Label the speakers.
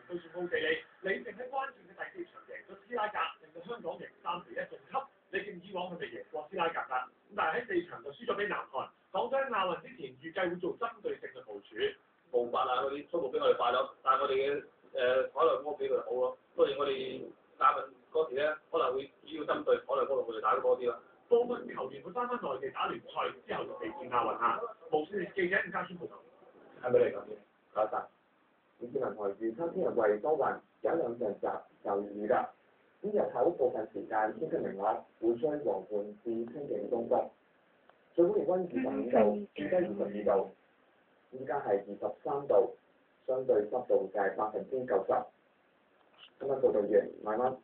Speaker 1: 對住奧地利，李靜喺關鍵嘅第四場贏咗斯拉格，令到香港贏3-1晉級。李靜以往佢哋贏過斯拉格㗎，咁但係喺4場就輸咗俾南韓。講真，亞運之前預計會做針對性嘅部署，
Speaker 2: 步伐啊嗰啲速度比我哋快咗，但係我哋嘅海內波比佢哋好咯。當然我哋亞運嗰時咧，可能會主要針對海內波同佢哋打得多啲啦。
Speaker 1: 部分球員會翻返內地打聯賽，之後就備戰亞運啊。無線記者伍家謙報道。
Speaker 3: 係咪嚟咁嘅？多謝。電視文台預測聽日為多雲，有1-2陣驟雨㗎。咁日頭部分時間天氣明朗，會吹和緩至清勁東北。最高氣溫25度，最低22度。依家係23度，相對濕度就係90%。今日報道完，晚安。